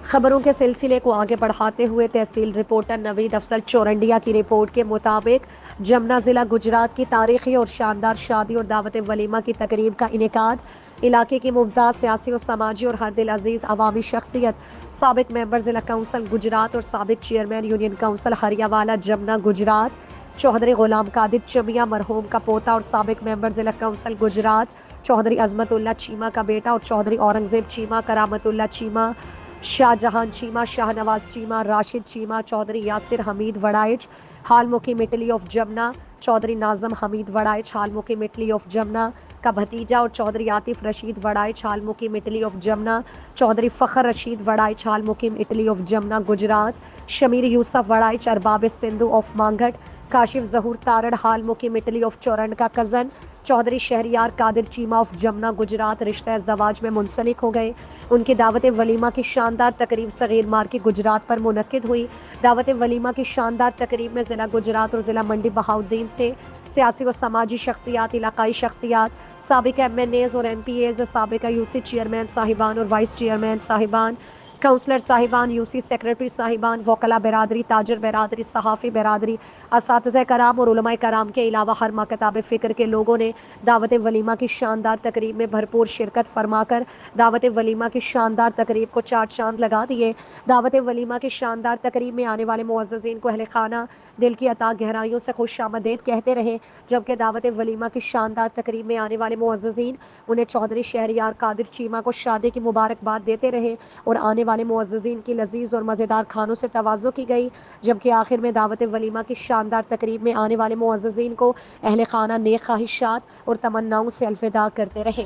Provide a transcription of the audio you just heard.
خبروں کے سلسلے کو آگے بڑھاتے ہوئے تحصیل رپورٹر نوید افضل چورنڈیا کی رپورٹ کے مطابق جمنا ضلع گجرات کی تاریخی اور شاندار شادی اور دعوت ولیمہ کی تقریب کا انعقاد علاقے کی ممتاز سیاسی اور سماجی اور ہر دل عزیز عوامی شخصیت سابق ممبر ضلع کونسل گجرات اور سابق chairman union council Hariyawala Jamna Gujrat Chaudhry Ghulam Qadir چمیا مرحوم کا پوتا اور سابق ممبر ضلع کونسل گجرات چودھری عظمت اللہ چیمہ کا بیٹا اور چودھری اورنگزیب چیمہ کرامت اللہ چیمہ شاہ جہان چیمہ شاہ نواز چیمہ راشد چیمہ چودھری یاسر حمید وڑائچ حال مقیم اٹلی آف جمنا چودھری ناظم حمید وڑائچ حال مقیم اٹلی آف جمنا کا بھتیجا اور چودھری عاطف رشید وڑائچ حال مقیم اٹلی آف جمنا چودھری فخر رشید وڑائچ حال مقیم Italy of Jamna Gujrat Shamir Yousaf Waraich Arbab Sandhu of Manghat Kashif Zahoor Tarar حال مقیم اٹلی آف چورنڈ کا کزن چودھری شہریار قادر چیمہ آف جمنا گجرات رشتہ ازدواج میں منسلک ہو گئے۔ ان کی دعوت ولیمہ کی شاندار تقریب صغیر مارکیٹ گجرات پر منعقد ہوئی۔ دعوت ولیمہ کی شاندار تقریب میں ضلع گجرات اور ضلع منڈی بہاؤالدین سے سیاسی و سماجی شخصیات، علاقائی شخصیات، سابق ایم این ایز اور ایم پی ایز، سابقہ یو سی چیئرمین صاحبان اور وائس چیئرمین صاحبان، کونسلر صاحبان، یو سی سیکریٹری صاحبان، وکلاء برادری، تاجر برادری، صحافی برادری، اساتذہ کرام اور علماء کرام کے علاوہ ہر مکتب فکر کے لوگوں نے دعوت ولیمہ کی شاندار تقریب میں بھرپور شرکت فرما کر دعوت ولیمہ کی شاندار تقریب کو چار چاند لگا دیے۔ دعوت ولیمہ کی شاندار تقریب میں آنے والے معززین کو اہل خانہ دل کی عطا گہرائیوں سے خوش آمدید کہتے رہے، جبکہ دعوت ولیمہ کی شاندار تقریب میں آنے والے معززین انہیں چودھری شہریار قادر چیمہ کو شادی کی مبارکباد دیتے رہے اور آنے والے معززین کی لذیذ اور مزیدار کھانوں سے تواضع کی گئی، جبکہ آخر میں دعوت ولیمہ کی شاندار تقریب میں آنے والے معززین کو اہل خانہ نیک خواہشات اور تمناؤں سے الوداع کرتے رہے۔